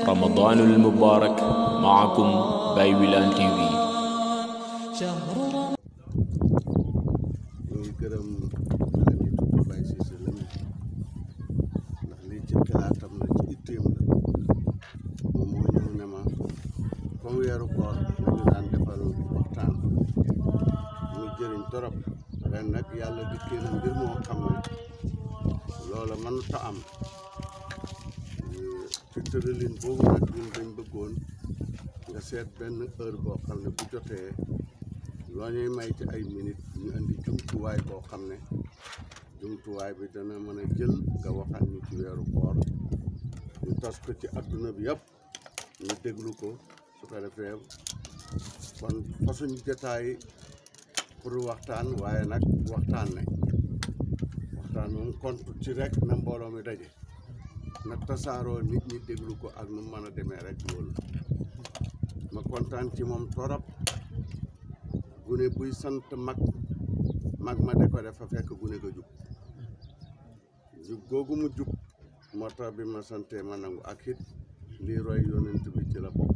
رمضان المبارك معكم باي ويلان تي في. torop ren nag yàlla dikkee na mbir moo xam ne loola mënut a am ci tëralin boobu nag ñun dañ bëggoon nga seet benn heure boo xam ne bu jotee loo ñuy may ci ay minutes ñu indi jumtuwaay boo xam ne jumtuwaay bi dana mën a jël nga waxal ñu ci weeru koor ñu tas ko ci adduna bi yëpp ñu déglu ko su ko defee kon fasuñ jotaay pour waxtaan waaye nag waxtaan moom kontu ci rek na mbooloo mi daje na tasaaroo nit ñi déglu ko ak nu mën a demee rek loolu ma kontaan ci moom torop gune buy sant mag ma de ko def fa fekk gune ga jub googu mu jub moo tax bi ma sante ma nangu ak it lii roy yonent bi ci la bokk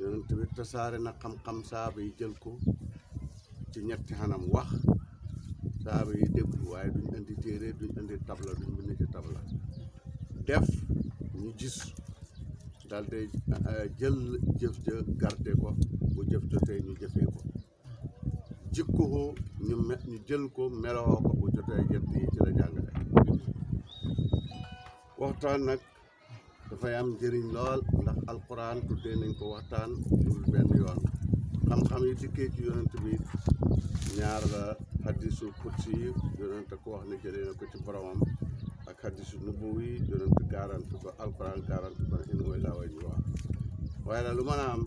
yonent bi tasaare na xam-xam saaba yi jël ko ci ñetti xanam wax saaba yi déglu waaye duñ indi téere duñ indi tabla duñ bind ci tabla def ñu gis daal de jël jëf ja garde ko bu jëf jotee ñu jëfee ko jikko ñu jël ko meloo ko bu jotee jett yi ci la jàngale waxtaan nag dafay am njëriñ lool ndax alquran tuddee nañ ko waxtaan dul benn yoon xam-xam yi dikkee ci yonent bi ñaar la hadisu qudsi yi yonent ko wax ne jëlee na ko ci boromam ak hadisu nubuwi yonent garanti ko alquran garanti ko in huwa illaa wahyun yuuhaa waaye nag lu mën a am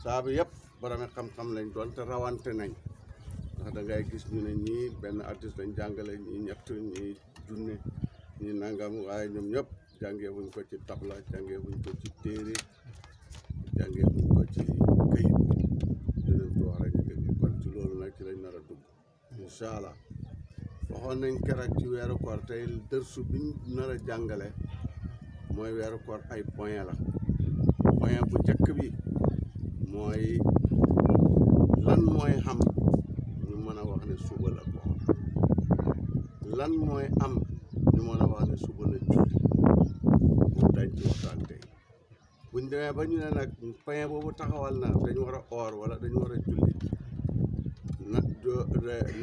saabu yëpp boromi xam-xam lañ doon te rawante nañ ndax da ngay gis ñu ne ñii benn hadis lañ jàngale ñii ñett ñii junne ñii nangam waaye ñoom ñëpp jàngee wuñ ko ci tabla jàngee wuñ ko ci téere jàngee wuñ ko ci këyit yonentu wax rek ñu dégg kon ci loolu nag ci lañ nar a dugg incha allah waxoon nañ keroog ci weeru koor tey dërsu biñ nar a jàngale mooy weeru koor ay point la point bu njëkk bi mooy lan mooy xam ñu mën a wax ne suba la koor lan mooy am ñu mën a wax ne suba la julli moom dañ ci waxtaan tey buñ demee ba ñu ne nag point boobu taxawal na dañu war a oor wala dañu war a julli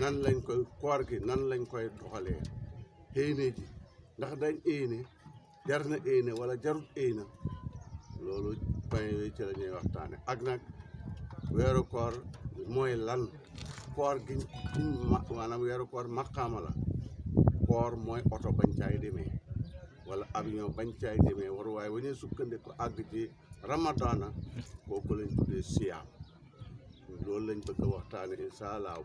nan lañ koy koor gi nan lañ koy doxalee éene ji ndax dañ éene jar na éene wala jarut éene loolu point yooyu ci la ñuy waxtaane ak nag weeru koor mooy lan koor gi maanaam weeru koor maqaama la koor mooy oto bañ caay demee wala avion bañ caay demee waruwaay wa ñuy sukkandiku àgg ci ramadana kooku lañ tuddee siyaam loolu lañ bëgg a waxtaane incha allah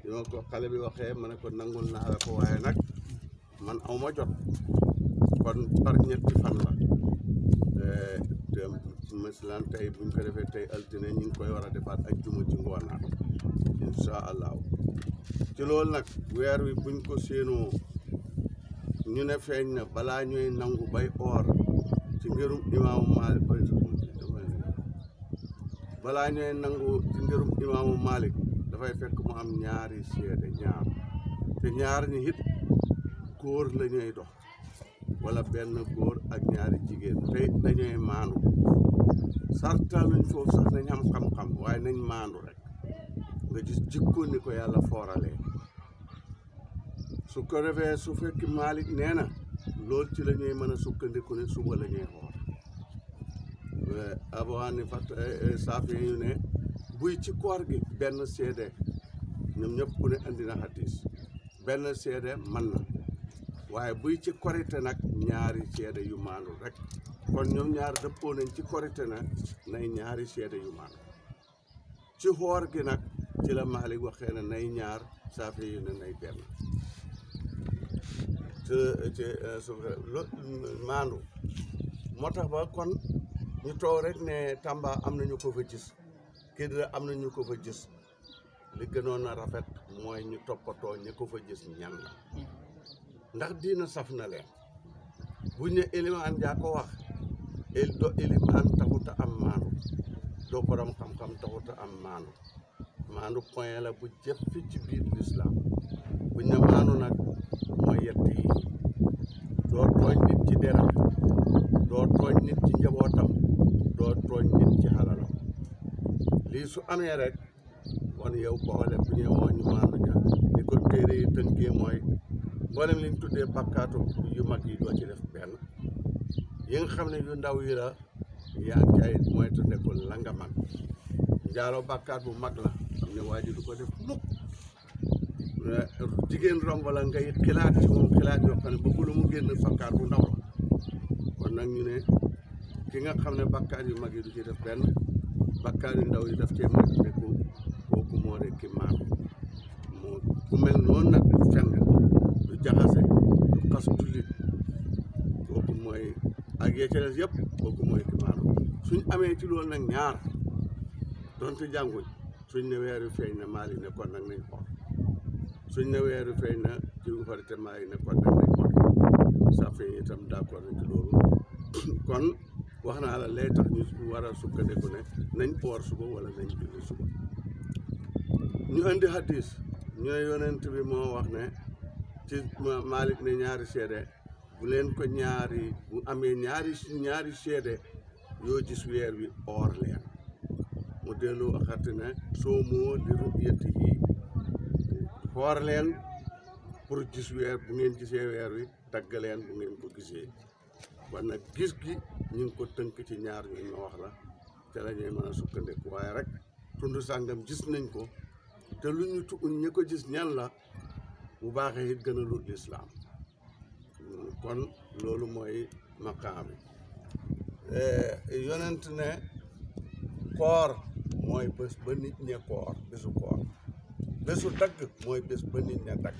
li ma ko xale bi waxee ma ne ko nangul naa la ko waaye nag man aw ma jot kon par ñetti fan la te maslan tey buñ ko defee tey altine ñu ngi koy war a defaat ak juma ci ngoonaat incha allah ci loolu nag weer wi buñ ko séenoo ñu ne feeñ na balaa ñuy nangu bay oor ci ngirum imaamu Malik balaa ñuy nangu ci ngirum imaamu Malik dafay fekk mu am ñaari seede te ñaar ñi it góor la ñuy dox wala benn góor ak ñaari jigéen te dañuy maandu sarta luñ foofu sax nañ am xam-xam waaye nañ maandu rek nga gis jikko ni ko yàlla fooralee su ko defee su fekk Malik nee na loolu ci la ñuy mën a sukkandiku ne suba la ñuy xool Abu Hanifa Saafi yu ne buy ci koor gi benn seede ñoom ñëpp ku ne andi na hadis benn seede man na waaye buy ci korite nag ñaari seede yu maandu rek kon ñoom ñaar dëppoo nañ ci korite na nay ñaari seede yu maandu ci xoor gi nag ci la Malik waxee ne nay ñaar Saafi yu ne nay benn maandu moo tax ba kon ñu toog rek ne Tamba am nañu ko fa gis Kédougou am nañu ko fa gis li gënoon a rafet mooy ñu toppatoo ñi ko fa gis ñan la ndax diina saf na leen buñ ne ilimaan jaa ko wax do ilimaan taxuta am maandu doo borom xam-xam taxuta am maandu point la bu jëf fi ci biir lislaam buñ ne maandu nag mooy yett yi doo tooñ nit ci deram doo tooñ nit ci njabootam doo tooñ nit ci xalalam lii su amee rek kon yow boole bu ñuy woo ñu maandu ja ni ko téere yi tënkee mooy mboolem liñ tuddee bakkaatu yu mag yi doo ci def benn yi nga xam ne yu ndaw yi la yaa ngi cay mooy tudde ko la nga mag njaaloo bakkaat bu mag la xam ne waa ji du ko def mukk jigéen romb la ngay xilaat ci moom xilaat yoo xam ne bëggula mu génn bakkaat bu ndaw la kon nag ñu ne ki nga xam ne bakkaat yu mag yi du ci def benn bakkaat yu ndaw yi daf cee mag ne kooku moo de ki maanu moo ku mel noonu nag du fenn du jaxase du xas jullit kooku mooy ak yee ca des yëpp kooku mooy ki maanu suñ amee ci loolu nag ñaar donte jànguñ suñ ne weeru feeñ na maali ne kon nag nañ xool suñ ne weeru feeñ na ci farite maali ne kon nag nañ xool sa feeñ itam d'accord nañ ci loolu kon wax naa la lay tax ñu war a sukkandiku ne nañ woor suba wala nañ julli suba ñu indi hadis ñu ne yonent bi moo wax ne ci Malik ne ñaari seede bu leen ko bu amee ñaari seede yoo gis weer wi oor leen mu dellu waxati ne soo moo li ru'yatihi xoor leen pour gis weer bu ngeen gisee weer wi dagg leen bu ngeen ko gisee kon nag gis gi ñu ngi ko tënk ci ñaar ñu ma wax la te la ñuy mën a sukkandiku waaye rek tund sàngam gis nañ ko te lu ñu tuuñ ñi ko gis ñan la bu baaxee it gën a lut lislaam kon loolu mooy maqaam bi yonent ne koor mooy bés ba nit ñe koor bésu koor bésu dagg mooy bés ba nit ñe dagg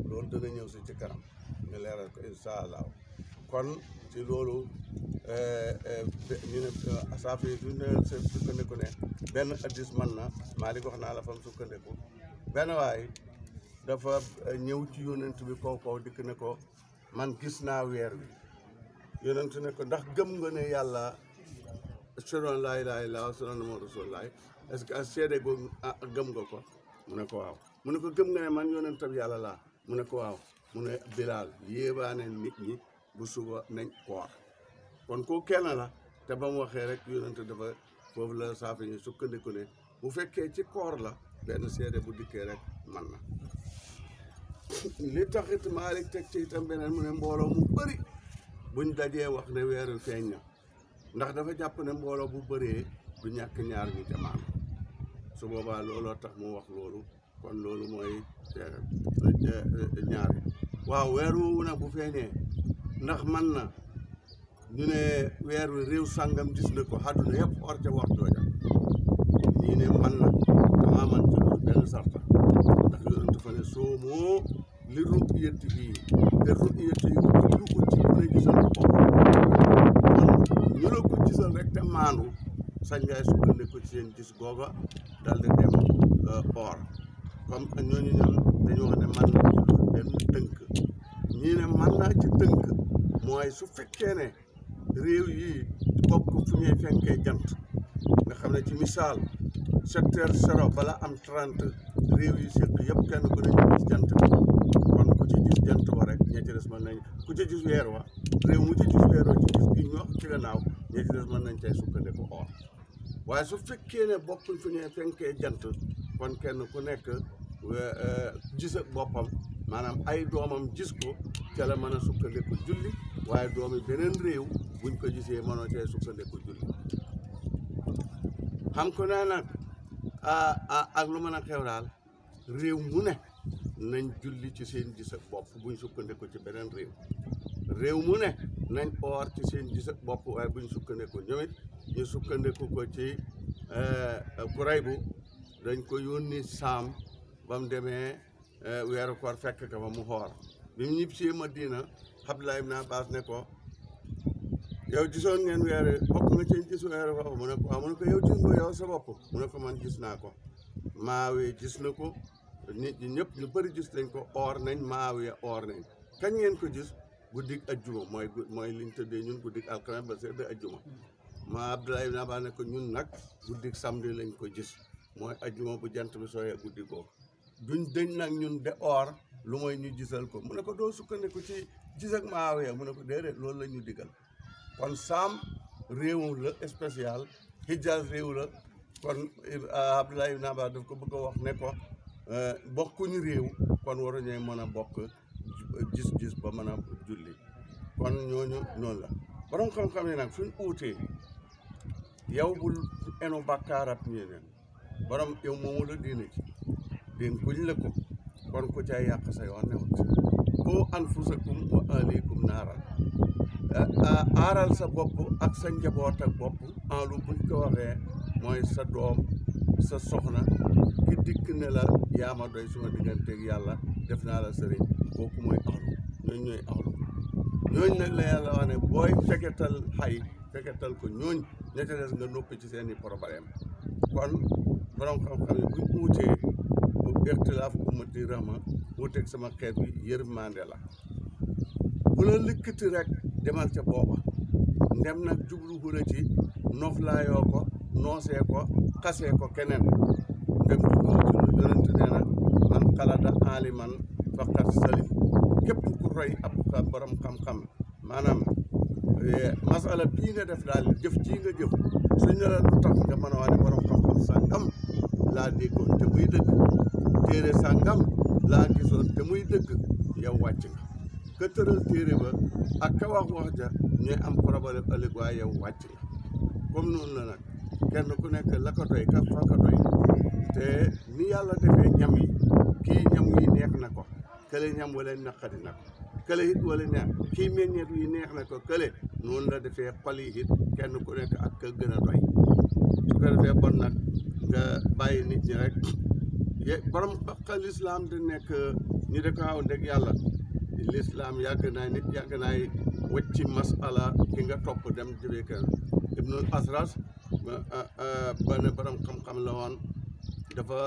loolu dana ñëw si ci kanam ñu leeral ko incha allah kon ci loolu ñu ne saafi yi duñ ne sukkandiku ne benn addis man na Maalik wax naa la fam sukkandiku benn waay dafa ñëw ci yonent bi kaw dikk ne ko man gis naa weer wi yonent ne ko ndax gëm nga ne yàlla ashhadu an laa ilaaha illallaah wa ashhadu anna muhammadan rasuulullaah est-ce que seede googu gëm nga ko mu ne ko waaw mu ne ko gëm nga ne man yonentam yàlla laa mu ne ko waaw mu ne Bilaal yéebaane nit ñi bu suba nañ koor kon ko kenn la te ba mu waxee rek yonent dafa foofu la saafi ñu sukkandiku ne bu fekkee ci koor la benn seede bu dikkee rek man na li taxit Maalik teg ci itam beneen mu ne mbooloo mu bëri buñ dajee wax ne weeru feeñ na ndax dafa jàpp ne mbooloo bu bëree du ñàkk ñaar ñu jamaan su boobaa looloo tax mu wax loolu kon loolu mooy ñaar waaw weer woowu nag bu feeñee ndax man na ñu ne weer wi réew sàngam gis na ko àdduna yëpp or ca wax jooja ñii ne man na damaa man ci loolu benn sarta ndax yonent dafa ne soo moo li ru'yatihi te ru'yatihi ko tudd ko ci bu ne gisal ko ñu la ko gisal rek te maandu sañ ngay sukkandiku ci seen gis googa dal di dem or comme ñooñu ñoom dañoo wax ne man na ci loolu benn tënk ñii ne man naa ci tënk mooy su fekkee ne réew yi bokk fu ñuy fenkee jant nga xam ne ci misaal 7h00 bala am 30 réew yi séq yëpp kenn ku ne ñu gis jant bi kon ku ci gis jant wa rek ña ci des mën nañ ku ci gis weer wa réew mu ci gis weer wa ci gis gi ñu wax ci gannaaw ña ci des mën nañ cay sukkandiku or waaye su fekkee ne bokkuñ fu ñuy fenkee jant kon kenn ku nekk gis ak boppam maanaam ay doomam gis ko ca la mën a sukkandiku julli waaye doomi beneen réew buñ ko gisee mënoo cee sukkandiku julli xam ko naa nag ak lu mën a xew daal réew mu ne nañ julli ci seen gis ak bopp buñ sukkandiku ci beneen réew mu ne nañ oor ci seen gis ak bopp waaye buñ sukkandiku ñoomit ñu sukkandiku ko ci Kuraybu dañ ko yónni Saam ba mu demee weeru koor fekk ka fa mu xoor bi mu ñib si Madina Abdullah ibn Abbas ne ko yow gisoon ngeen weer bokk nga ci gis weer foofu mu ne ko waaw mu ne ko yow gis nga yow sa bopp mu ne ko man gis naa ko Maawiya gis na ko nit ñi ñëpp ñu bëri gis nañ ko or nañ Maawiya or nañ kañ ngeen ko gis guddik ajjuma mooy liñ tëddee ñun guddik alxames ba sedd ajjuma ma Abdoulaye ibn Abbas ne ko ñun nag guddik samedi lañ ko gis mooy ajjuma bu jant bi sooyee guddi googu duñ dëñ nag ñun de or lu mooy ñu gisal ko mu ne ko doo sukkandiku ci gis ak Muawiya mu ne ko déedéet loolu la ñu digal kon Saam réew la spécial Hijaz réew la kon Abdoulaye ibn Abbas daf ko bëgg a wax ne ko bokkuñu réew kon waruñu mën a bokk gis-gis ba mën a julli kon ñooñu noonu la borom xam-xam yi nag suñ uutee yow bul enu bàkkaarab ñeneen borom yow moomu la diine ci dénkuñ la ko kon ku cay yàq sa yoon newut qu anfusakum wa ahlikum naaran aaral sa bopp ak sa njaboot ak bopp en lu buñ ko waxee mooy sa doom sa soxna ki dikk ne la yaa ma doy suma digganteeg yàlla def naa la sëriñ kooku mooy axlu ñooñ ñooy axlu ñooñ nag la yàlla wax ne booy feketal xay feketal ko ñooñ ña ca des nga noppi ci seen i problème kon borom xam-xam yi buñ uutee ixtilaaf ummati rahma wuuteeg sama xeet bi yërmande la bu la likkati rek demal ca booba ndem nag jublu hula ci noflaayoo ko noosee ko xasee ko keneen ndem jublu ci yonent nee na man xalada aliman faqat salim képp ku roy ab borom xam-xam maanaam masala bii nga def daal jëf ji nga jëf suñ ne la lu tax nga mën a wax ne borom xam-xam sàngam laa déggoon te muy dëgg téere sàngam laa gisoon te muy dëgg yow wàcc nga ka tëral téere ba ak ka wax ja ñooy am problème ëllëg waaye yow wàcc nga comme noonu la nag kenn ku nekk la ko doy ka fa ko doy te ni yàlla defee ñam yi kii ñam yi neex na ko kële ñam wala naqari na ko kële it wala neex kii meññeet yi neex na ko kële noonu la defee xol yi it kenn ku nekk ak ka gën a doy su ko defee bon nag nga bàyyi nit ñi rek borom xel lislaam di nekk ñu de ko xaw ndeg yàlla lislaam yàgg naa nit yàgg naay wacci masala ki nga topp dem jëfee kenn ibnul asras ba ne borom xam-xam la woon dafa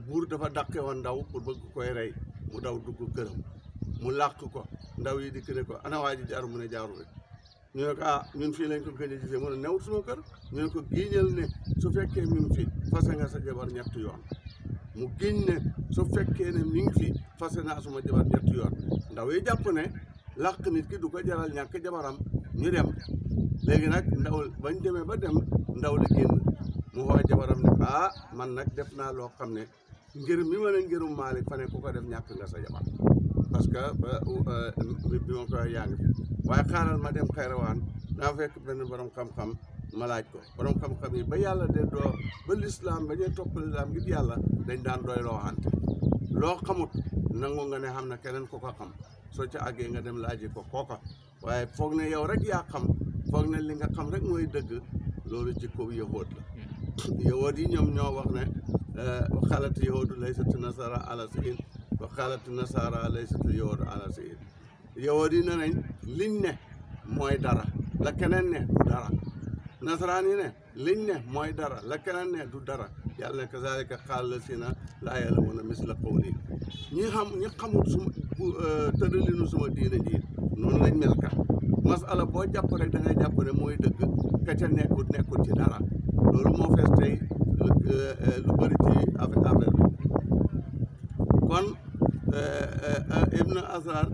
buur dafa dàqe woon ndaw pour bëgg koy rey mu daw dugg këram mu làq ko ndaw yi di ne ko ana waa ji jaaru mu ne jaaru rek ñu ne ko ñun fii lañ ko gëj a gisee mu ne newut suma kër ñu ne ko giiñal ne su fekkee mi ngi fi fase nga sa jabar ñetti yoon mu giñ ne su fekkee ne mi ngi fi fase naa suma jabar ñetti yoon ndaw yi jàpp ne làq nit ki du ko jaral ñàkk jabaram ñu dem léegi nag ndaw bañ demee ba dem ndaw li génn mu xoo jabaram ne man nag def naa loo xam ne ngir mi ma ne ngirum Maalik fa ne ku ko def ñàkk nga sa jabar parce que bi ma koy yaa ngi fi waaye xaaral ma dem Xayrawaan daa fekk benn borom xam-xam ma laaj ko borom xam-xam yi ba yàlla de doo ba lislaam ba ñuy topp lislaam ngir yàlla dañ daan doy loo xante loo xamut nangu nga ne xam na keneen ku ko xam soo ca àggee nga dem laaji ko kooka waaye foog ne yow rek yaa xam foog ne li nga xam rek mooy dëgg loolu jikko yahood la yahood yi ñoom ñoo wax ne waxalat yahuudu laysat nasara ala shay'in waxalat nasara laysat yahuudu ala shay'in yahood yi ne nañ liñ ne mooy dara la keneen ne du dara nasaraan yi ne liñ ne mooy dara la keneen ne du dara yàlla ne kazaalika qaala llaziina laa ya'lamuuna misla qawlihim ñi xamul suma tëddalinu suma diine ji noonu lañ mel ka masala boo jàpp rek da ngay jàpp ne mooy dëgg ka ca nekkut ci dara loolu moo fees tey lu bëri ci affaire bi kon Ibn Asrar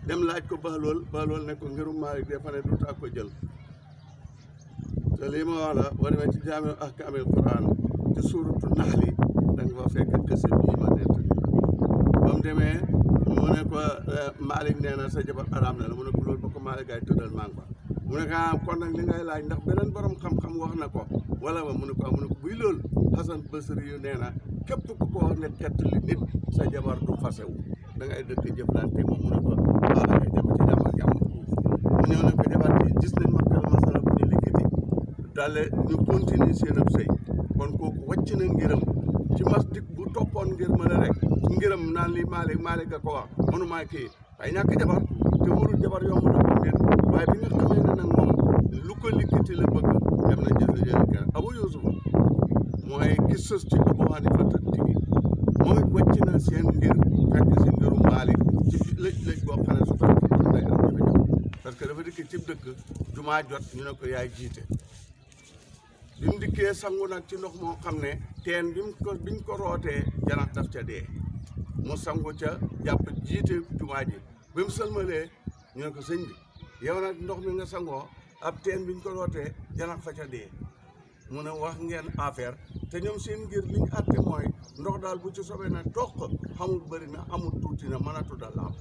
dem laaj ko Bahlool ne ko ngirum Maalik de fa ne du taa ko jël te lii ma wax la boo demee ci jaami ahkaamil Qur'aan ci suuratu Naxli da nga fa fekk kese bii ma nett ba mu demee mu ne ko Maalik nee na sa jabar araam na la mu ne ko loolu ba ko Maalik ay tëddal maa ngi ko mu ne ko kon nag li ngay laaj ndax beneen borom xam-xam wax na ko wala mu ne ko buy loolu Hasan Basri yu nee na képp ku ko wax ne xettali nit sa jabar du fasewu da ngay dëkk jëflante moom mu ne ko ay dem ci jàmm ak jàmm mu ñëw ne ko jabar bi gis nañ makkal masala bu ñu liggéey daale ñu continuer seen ab sëy kon kooku wàcc na ngiram ci masdik bu toppoon ngir mën a rek ngiram naan li Maalik a ko wax mënumaa kii ay ñàkk jabar te wóorul jabar yomb na ko ngir waaye bi nga xamee ne nag moom lu ko liggéey la bëgg dem na jël kenn Abu Yuusuf mooy ki sës ci Abu Hanifa tigi moom it wàcc na seen ngir fekk si ngirum Maalik ci dëkk ci dëkk jumaa jot ñu ne ko yaay jiite bi mu dikkee sangu nag ci ndox moo xam ne teen biñ ko rootee janax daf ca dee mu sangu ca jàpp jiite jumaa ji bi mu sëlmalee ñu ne ko sëñ bi yow nag ndox mi nga sangoo ab teen biñ ko rootee janax fa ca dee mu ne wax ngeen affaire te ñoom seen ngir liñ àtte mooy ndox daal bu ci sobee na toq xamul bëri na amul tuuti na mën a tudda laam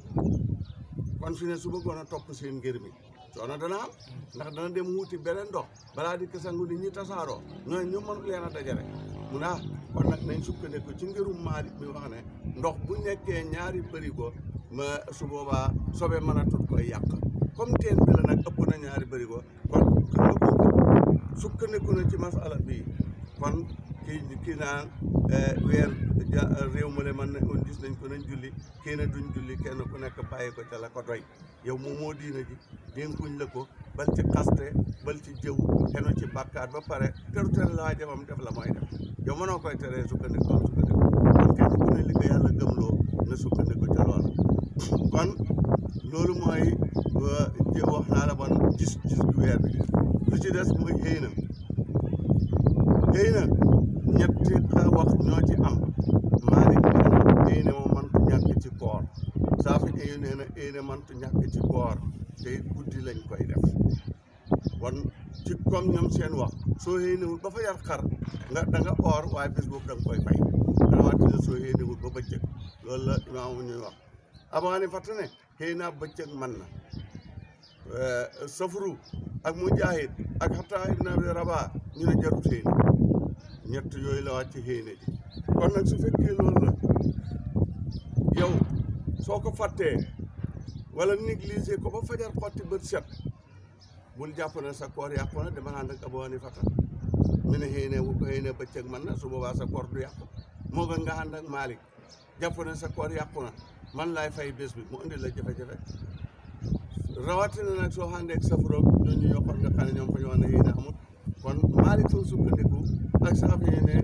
kon fi ne su bëggoon a topp seen ngir mi coono dana am ndax dana dem wuti beneen ndox balaa di ko sangu nit ñi tasaaroo ñooy ñu mënu leen a dajale mu ne kon nag nañ sukkandiku ci ngirum Maalik mi wax ne ndox bu nekkee ñaari bërigo ma su boobaa sobe mën a tut koy yàq comme teen bi la nag ëpp na ñaari bërigo kon xam nga kooku sukkandiku na ci masala bi kon kii naan weer réew mu ne man ne on gis nañ ko nañ julli kii na duñ julli kenn ku nekk bàyyi ko ca la ko doy yow moom moo diina ji dénkuñ la ko bal ci xaste bal ci jëw xenu ci bàkkaat ba pare teru tere la waa jamam def la mooy def yow mënoo koy teree sukkandiku am sukkandiku kon kenn ku ne li ko yàlla gëmloo na sukkandiku ca loolu kon loolu mooy wax naa la bon gis gu weer bi lu ci des mooy xëy na ñetti wax ñoo ci am Maalik nee na moom mantu ñàkk ci koor Saafi nee na éene mantu ñàkk ci koor te guddi lañ koy def kon ci comme ñoom seen wax soo yéenewul ba fa yar xar da nga oor waaye bés boobu da nga koy fay rawatina soo yéenewul ba bëccëg loolu la imaamu ñuy wax Abu Hanifa ne xëy na bëccëg man na Safru ak Mujaahid ak Ataa ibn Abi Rabaa ñu ne jarut xëy na ñett yooyu la wàcc ci xëy na ji kon nag su fekkee loolu la yow soo ko fàttee wala négligé ko ba fajar xotti bët set bul jàpp ne sa koor yàqu na dama ànd ak Abu Hanifa mi ne xëy na bëccëg man na su boobaa sa koor du yàqu moo gën nga ànd ak Maalik jàpp ne sa koor yàqu na man laay fay bés bi mu indi la jafe-jafe rawatina nag soo àndee ak Safru ñooñu ñoo xam nga xam ne ñoom fa ñu wax ne xëy na amul kon Maalik fa sukkandiku ak Saafi ne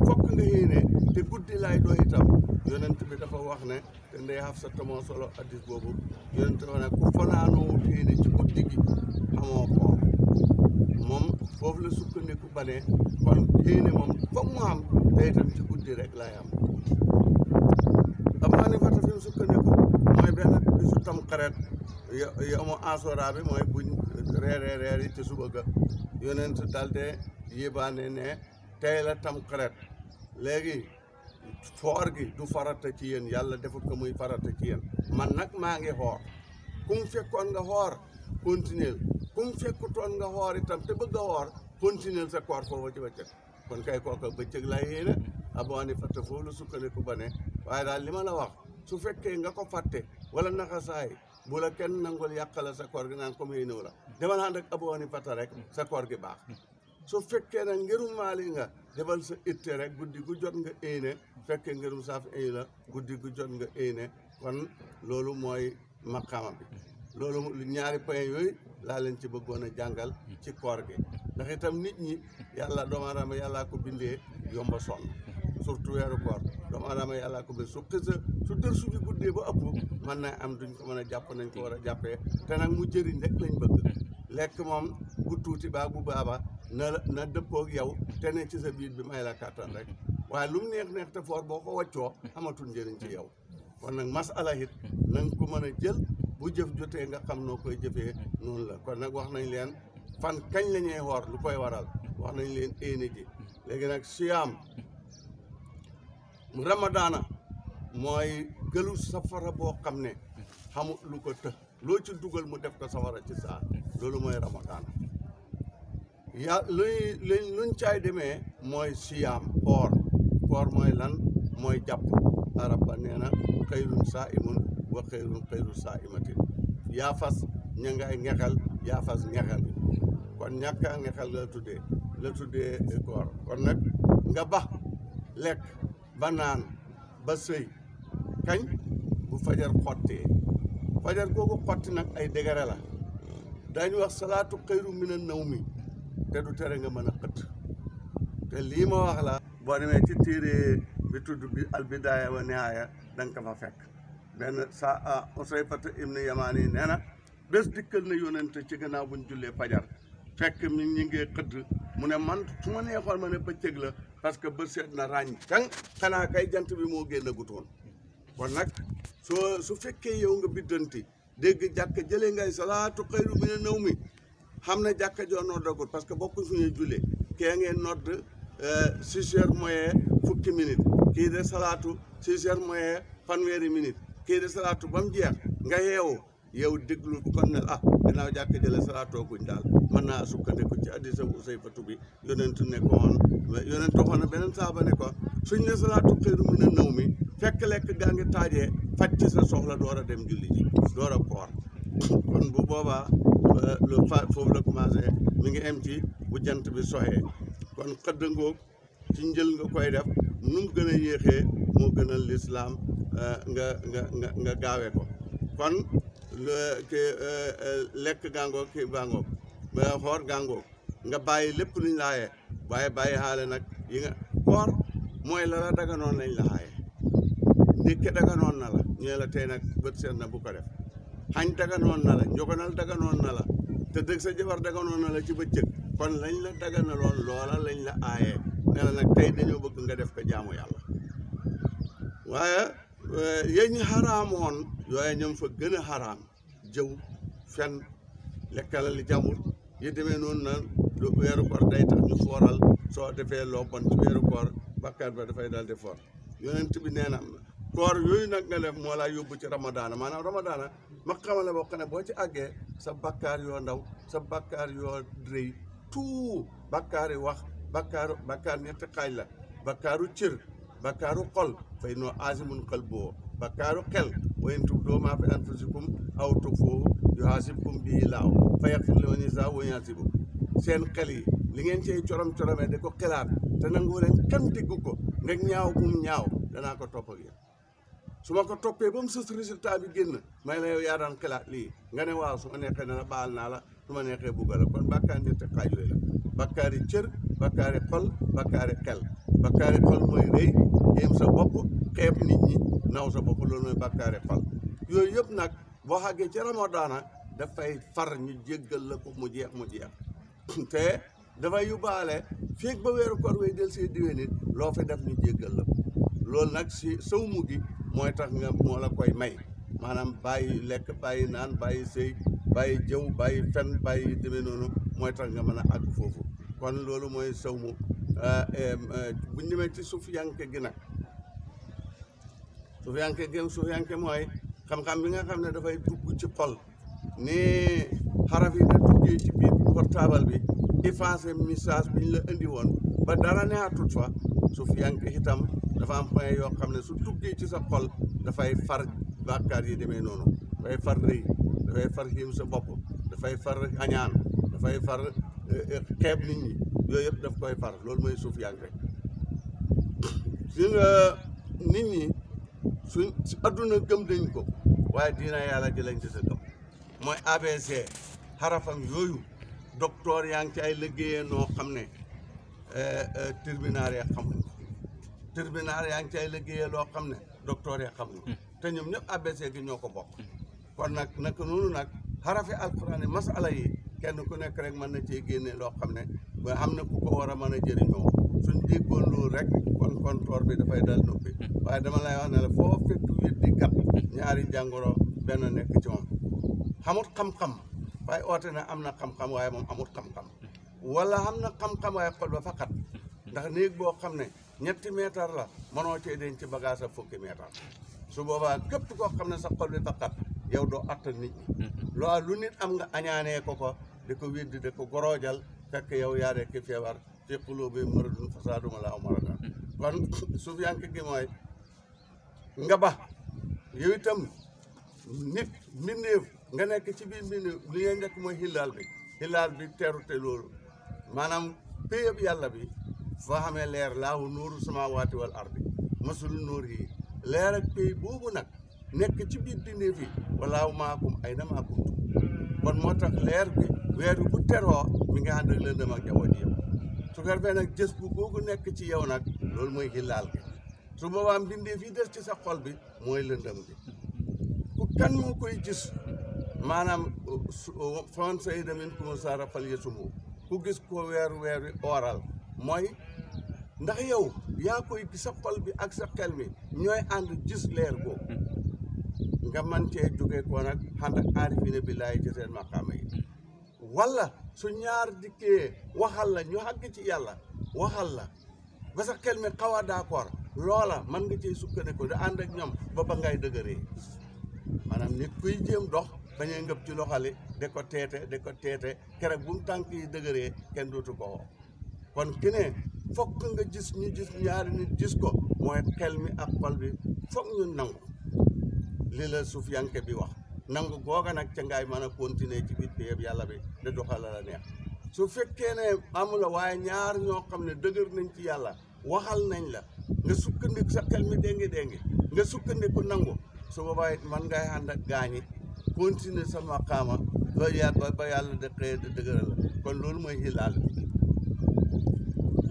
fokk nga yéene te guddi laay doo itam yonent bi dafa wax ne te Ndey Hafsa moo solo hadiis boobu yonent bi ne ku fanaanoo yéene ci guddi gi amoo koor moom foofu la sukkandiku ba ne kon yéene moom foog mu am te itam ci guddi rek laay am Abu Hanifa fi mu sukkandiku mooy benn bisu Tamxarit yow mu Ashura bi mooy buñ reer yi ci suba ga yonent dalde yébaane ne tey la Tamxarit léegi foor gi du farata ci yéen yàlla defut ko muy farata ci yéen man nag maa ngi xoor kum fekkoon nga xoor continuer kum fekkutoon nga xoor itam te bëgg a xoor continuer sa koor foofu ci bëccëg kon kay kooka bëccëg lay yéene Abu Hanifa foofu la sukkandiku ba ne waaye daal li ma la wax su fekkee nga ko fàtte wala naxasaay bu la kenn nangul yàqala sa koor gi naan comme yéenewu la demal ànd ak Abu Hanifa rek sa koor gi baax su fekkee nag ngirum Maalik nga defal sa itte rek guddi gu jot nga éene fekkee ngirum Saafi ay la guddi gu jot nga éene kon loolu mooy maqaama bi loolu ñaari point yooyu laa leen ci bëggoon a jàngal ci koor gi ndax itam nit ñi yàlla doomu aadama yàllaa ko bindee yomba sonn surtout weeru koor doomu aadama yàllaa ko bindee su dër suñu guddee ba ëpp mën naa am duñ ko mën a jàpp nañ ko war a jàppee te nag mu jëriñ rek lañ bëgg lekk moom bu tuuti baa bu baaba na dëppoog yow te ne ci sa biir bi may la kàttan rek waaye lu mu neex te foor boo ko waccoo amatul njëriñ ci yow kon nag masala it na nga ko mën a jël bu jëf jotee nga xam noo koy jëfee noonu la kon nag wax nañ leen fan kañ la ñuy xoor lu koy waral wax nañ leen éene ji léegi nag siyaam ramadaana mooy gëlu safara boo xam ne xamut lu ko të loo ci dugal mu def ko safara ci saa loolu mooy ramadaana luñ caay demee mooy siyaam koor mooy lan mooy jàpp arab ba nee na xëyrun saa imun wa xëyrun saa imatin yaa fas ña ngay ngexel yaa fas ngexel kon ñàkkaa ngexel la tuddee koor kon nag nga ba lekk ba naan ba sëy kañ bu fajar xottee fajar googu xotti nag ay dégare la dañu wax salaatu xayru mina nawmi te du tere nga mën a xëtt te lii ma wax la boo demee ci téere bi tudd bi al bidaaya wa nihaaya da nga ko fa fekk benn Usayfata ibnu Yamaani nee na bés dikkal na yonente ci gannaaw buñ jullee fajar fekk mi ñi ngee xëdd mu ne man su ma neexoon ma ne bëccëg la parce que bët seet na ràññ cang xanaa kay jant bi moo génn gutoon kon nag su fekkee yow nga biddanti dégg jàkka jëlee ngay salaatu xayru mina nawmi xam na jàkka joo noddagut parce que bokku fu ñuy jullee kee ngeen nodd 6 heures moyen fukki minute kii de salaatu 6 heures moyen fanweeri minute kii de salaatu ba mu jeex nga yeewu yow déglu kon ne gannaaw jàkka jëlee salaatoo guñ daal mën naa sukkandiku ci hadiisa Usayfatu bi yonentu ne ko woon yonentu waxoon na beneen saaba ne ko suñ ne salaatu xayru mina nawmi fekk lekk gaa ngi taajee faj ci sa soxla door a dem julli ji door a koor kon bu boobaa foofu la commencé mi ngi am ci bu jant bi soxee kon xëdd ngoog ci njël nga koy def nu mu gën a yéexee moo gën a lislaam nga gaawee ko kon lekk gàngoog kii bàngoog xoor gàngoog nga bàyyi lépp luñ laayee waaye bàyyi xaale nag yi nga koor mooy la la daganoon lañ la xaaye ndékke daganoon na la ñu la tey nag bët seet na bu ko def xañ daganoon na la njogonal daganoon na la te dëgg sa jabar daganoon na la ci bëccëg kon lañ la daganaloon loola lañ la aayee ne la nag tey dañoo bëgg nga def ko jaamu yàlla waaye yéen ñi xaraamoon yooye ñoom fa gën a xaraam jëw fen lekkalali jàmbur yi demee noonu na weeru koor day tax ñu fooral soo defee loo bon ci weeru koor bakkaar ba dafay dal di foor yonent bi nee na koor yooyu nag nga def moo laa yóbbu ci ramadaana maanaam ramadaana ma xamale boo xam ne boo ci àggee sa bakkaar yoo ndaw sa bakkaar yoo rëy tout bakkaar yi wax bakkaar ñetti xaaj la bakkaaru cër bakkaaru xol fay noo aasimun xel boo bakkaaru xel wa in tubduu maa fi anfusikum aw tuxfuuhu yuhaasibkum bihi laahu fa yaxfir liman yashaa wa yu'adhibu seen xel yi li ngeen cey corom-coromee da ko xelaat te nangu leen kenn dégg ko nga ñaaw bum ñaaw danaa ko topp ak yéen su ma ko toppee ba mu sës résultat bi génn may la yow yaa daan xelaat lii nga ne waaw su ma neexee ne la baal naa la su ma neexee buggal la kon bakkaar ñetti xaaj yooyu la bakkaari cër bakkaari xol bakkaari xel bakkaari xol mooy rëy yéem sa bopp xeeb nit ñi naw sa bopp loolu mooy bakkaari xol yooyu yëpp nag boo xàggee ci ramadaana dafay far ñu jéggal la ko mu jeex te dafay yóbbaale feeg ba weeru koor way del see diwee nit loo fi def ñu jéggal la ko loolu nag si sawmu gi mooy tax nga moo la koy may maanaam bàyyi lekk bàyyi naan bàyyi sëy bàyyi jëw bàyyi fen bàyyi demee noonu mooy tax nga mën a àgg foofu kon loolu mooy sawmu buñ demee ci suufiyanke gi nag suufiyanke mooy xam-xam bi nga xam ne dafay dugg ci xol ni xaraf yi da duggee ci biir portable bi effacé message bi ñu la indi woon ba dara neexatut fa suufiyanke itam dafa am point yoo xam ne su duggee ci sa xol dafay far bàkkaar yi demee noonu dafay far rëy dafay far xiim sa bopp dafay far añaan dafay far xeeb nit ñi yooyu yëpp daf koy far loolu mooy suufiyanke si nga nit ñi suñ si adduna gëm dañ ko waaye diina yàlla ji lañ sa gëm mooy ABC xarafam yooyu docteur yaa ngi ci ay liggéeyee noo xam ne tribunal ya xamuñ ko tribunal yaa ngi ci ay liggéeyee loo xam ne docteur ya xamuñ ko te ñoom ñëpp ABC gi ñoo ko bokk kon nag naka noonu nag xarafi alquran yi masala yi kenn ku nekk rek mën na cee génne loo xam ne ba am na ku ko war a mën a jëriñoo suñ déggoon loolu rek kon kontoor bi dafay dal noppi waaye dama lay wax ne la foo fekk weddi kat ñaari jàngoro benn nekk ci moom xamut xam-xam waaye oote na am na xam-xam waaye moom amut xam-xam wala am na xam-xam waaye xol ba faqat ndax néeg boo xam ne 3 mètre la mënoo cee denc ci bagage a 10 mètre su boobaa képp koo xam ne sa xol bi faqat yow doo attan nit ñi loolu lu nit am nga añaanee ko di ko weddi di ko goroojal fekk yow yaa rekk feebar fi quluubi maradun fazaadahum llaahu maradan kon suufiyanke gi mooy nga ba yow itam nit mbindeef nga nekk ci biir mbindeef li ngay njëkk mooy xilaal bi terute loolu maanaam péyab yàlla bi foo xamee leer laahu nuuru samaawaati wal ardi masalu nuur yi leer ak péy boobu nag nekk ci biir mbindeef yi wallaahu maakum aynamaa kuntum kon moo tax leer bi weer bu teroo mi nga ànd ak lëndëm ak jaww ji yëpp su ko defee nag jës bu googu nekk ci yow nag loolu mooy xilaal gi su boobaa mbindeef yi des ci sa xol bi mooy lëndëm gi ku kan moo koy gis maanaam fan shahida minkumu shahra falyasumhu ku gis ko weer wi ooral mooy ndax yow yaa koy sa xol bi ak sa xel mi ñooy ànd gis leer boobu nga man cee jógee ko nag ànd ak aarifina billaahi ci seen maqaama yi wala su ñaar dikkee waxal la ñu àgg ci yàlla waxal la ba sa xel mi xaw a d'accord loola man nga cee sukkandiku di ànd ak ñoom ba ngay dëgëree maanaam nit kuy jéem dox bañee ngëb ci loxali de ko teete keroog bu mu tànk yi dëgëree kenn dootu ko woo kon ki ne fokk nga gis ñu gis ñaari nit gis ko mooy xel mi ak xol bi fokk ñu nangu li la suufiyanke bi wax nangu googa nag ca ngaay mën a continuer ci biir péeb yàlla bi de doxala la neex su fekkee ne amula waaye ñaar ñoo xam ne dëgër nañ ci yàlla waxal nañ la nga sukkandiku sa xel mi déngi nga sukkandiku nangu su boobaa it man ngay ànd ak gaañi continuer sa maqaama ba yàlla de xëye de dëgëral la kon loolu mooy hilaal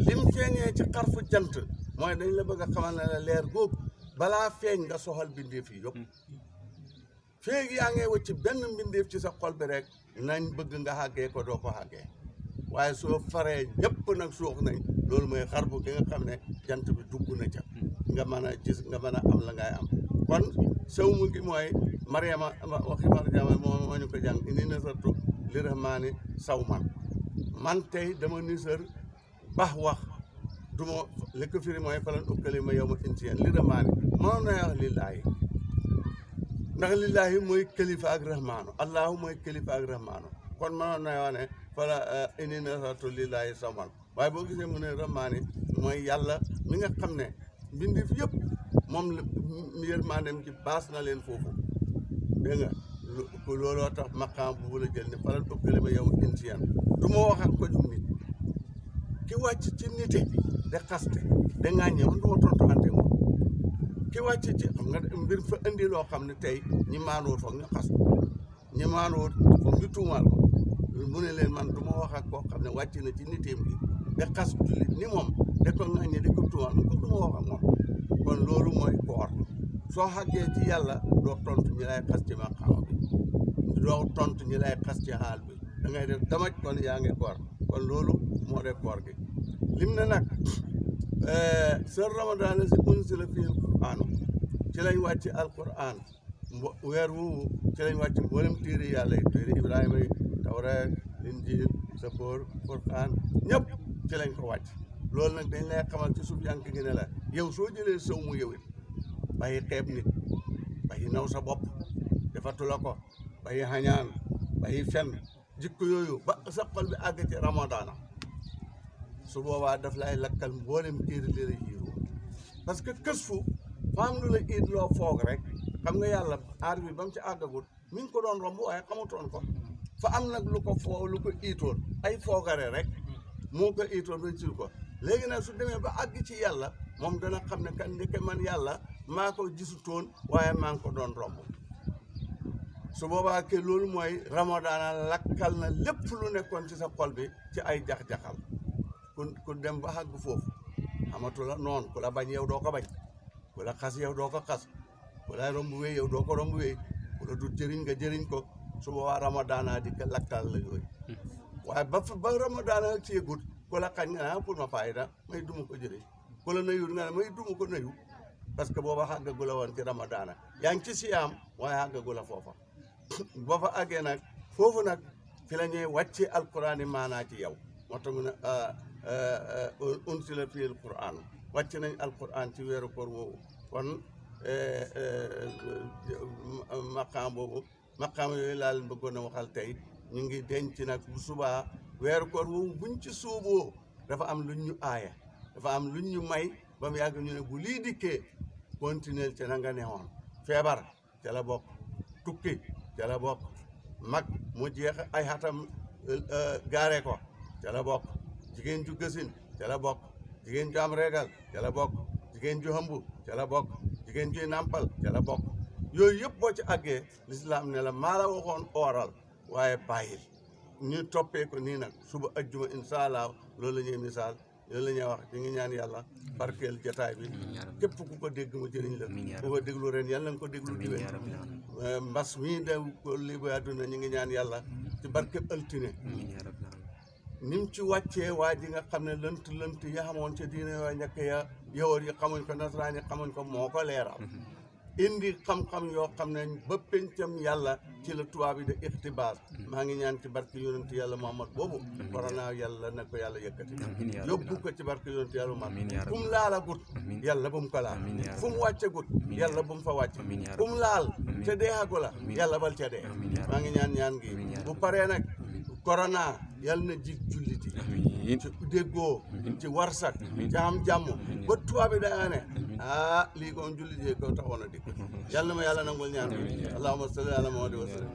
lim feeñee ci xarfu jant mooy dañ la bëgg a xamal ne la leer googu balaa feeñ nga soxal bindeef yi yëpp feeg yaa ngay wëcc benn mbindeef ci sa xol bi rek nañ bëgg nga xàggee ko doo ko xàggee waaye soo faree ñëpp nag suux nañ loolu mooy xarfu gi nga xam ne jant bi dugg na ca nga mën a gis nga mën a am la ngay am kon sew mu ngi mooy Mariama waxi Mariama moo ñu ko jàng ini nasartu li rahmaani saw man tey dama nisër bax wax du ma li ko firi mooy falan ukkali ma yow ma insiyen li rahmaani mënoon na wax lillaahi ndax lillaahi mooy kilifa ak rahmaanu allahu mooy kilifa ak rahmaanu kon mënoon na wax ne fala ini nasartu lillaahi saw waaye boo gisee mu ne rahmaani mooy yàlla mi nga xam ne mbindeef yëpp moom la yërmandeem ci baas na leen foofu dégg nga looloo tax maqaam bu la jël ne falan ukkali ma yow ma insiyen du ma wax ak ko jug nit ki wàcc ci nite de xaste de ŋàññe man du ma tontu ante moom ki wàcc ci xam nga mbir fa indi loo xam ne tey ñi maanuwut foog ñu xas ñi maanuwut foog ñu tuumaal ko mu ne leen man du ma wax ak koo xam ne wàcc na ci niteem gi de xas jullit ni moom de ko ŋàññe de ko tuumaal man ko du ma wax ak moom kon loolu mooy koor soo xàggee ci yàlla doo tontu ñi lay xas ci maqaama bi doo tontu ñi lay xas ci xaal bi da ngay def damaj kon yaa ngi koor kon loolu moo de koor gi lim na nag sër ramadan la si unsila fii alquran ci lañ wàcc alquran weer woowu ci lañ wàcc mboolem téere yàlla yi téere ibrahima yi tawreet injil saboor furqaan ñëpp ci lañ ko wàcc loolu nag dañ lay xamal ci suuf yank gi ne la yow soo jëlee sëw mu yow it bàyyi xeeb nit bàyyi naw sa bopp defatu la ko bàyyi xañaan bàyyi fen jikko yooyu ba sa xol bi àgg ci ramadana su boobaa daf lay lakkal mboolem téere li la yiiru parce que kës fu faam lu la iit loo foog rek xam nga yàlla aar bi ba mu ci àggagul mi ngi ko doon romb waaye xamutoon ko fa am nag lu ko foo lu ko iitoon ay foogare rek moo ko iitoon ba sil ko léegi nag su demee ba àgg ci yàlla moom dana xam ne kan ndeke man yàlla maa ko gisutoon waaye maa ngi ko doon romb su boobaa ke loolu mooy ramadana lakkal na lépp lu nekkoon ci sa xol bi ci ay jax-jaxal ku dem ba àgg foofu amatu la noonu ku la bañ yow doo ko bañ ku la xas yow doo ko xas ku la romb wéy yow doo ko romb wéy ku la du jëriñ nga jëriñ ko su boobaa ramadana di ko lakkal la yooyu waaye ba ramadana ci yëgut ku la xañ nga naa pour ma fayda may duma ko jëriñ ku la nayut nga ne may duma ko nayu parce que booba xàggagu la woon ci ramadana yaa ngi ci siyaam waaye xàggagu la foofa boo fa àggee nag foofu nag fi la ñuy wàcce alquran yi maanaa ci yow moo tax mu ne unsila fi alquran wàcc nañ alquran ci weeru koor woowu kon maqaam boobu maqaam yooyu laa leen bëggoon a waxal tey ñu ngi denc nag bu subaa weeru koor woowu buñ ci suuboo dafa am luñ ñu aaya dafa am luñ ñu may ba mu yàgg ñu ne bu lii dikkee continuer ca na nga newoon feebar ca la bokk tukki ca la bokk mag mu jeex ay xatam gaare ko ca la bokk jigéen ju gësin ca la bokk jigéen ju am reegal ca la bokk jigéen ju hëmb ca la bokk jigéen juy nàmpal ca la bokk yooyu yëpp boo ci àggee lislaam ne la maa la waxoon ooral waaye bàyyil ñu toppee ko nii nag suba ajjuma incha allah loolu la ñuy misaal loolu la ñuy wax ñu ngi ñaan yàlla barkeel jataay bi képp ku ko dégg mu jëriñ la ku ko déglu ren yàlla nga ko déglu diwén mbas mii de li bu àdduna ñu ngi ñaan yàlla ci barkeb altine ni mu ci wàccee waa ji nga xam ne lënt ya xamoon ca diine waa ñàkk ya yawar yi xamuñ ko nasaraan yi xamuñ ko moo ko leeral indi xam-xam yoo xam ne ba pencam yàlla ci la tubaab yi de ixtibaar maa ngi ñaan ci barke yonent yàlla Muhammad boobu corona yàlla na ko yàlla yëkkati yóbbu ko ci barke yonent yàlla Muhammad fu mu laala gut yàlla bu mu ko laal fu mu wàcce gut yàlla bu mu fa wàcce fu mu laal te deexagu la yàlla bal ca dee maa ngi ñaan gi bu paree nag corona yàlla na jig julliti ci déggoo ci warsak ci am jàmm ba tubaab bi daa ne lii ko jullit yi ko taxoon a dikk yàlla na ma yàlla nangul ñaan bi allahumma salli ala Muhammad wa sallam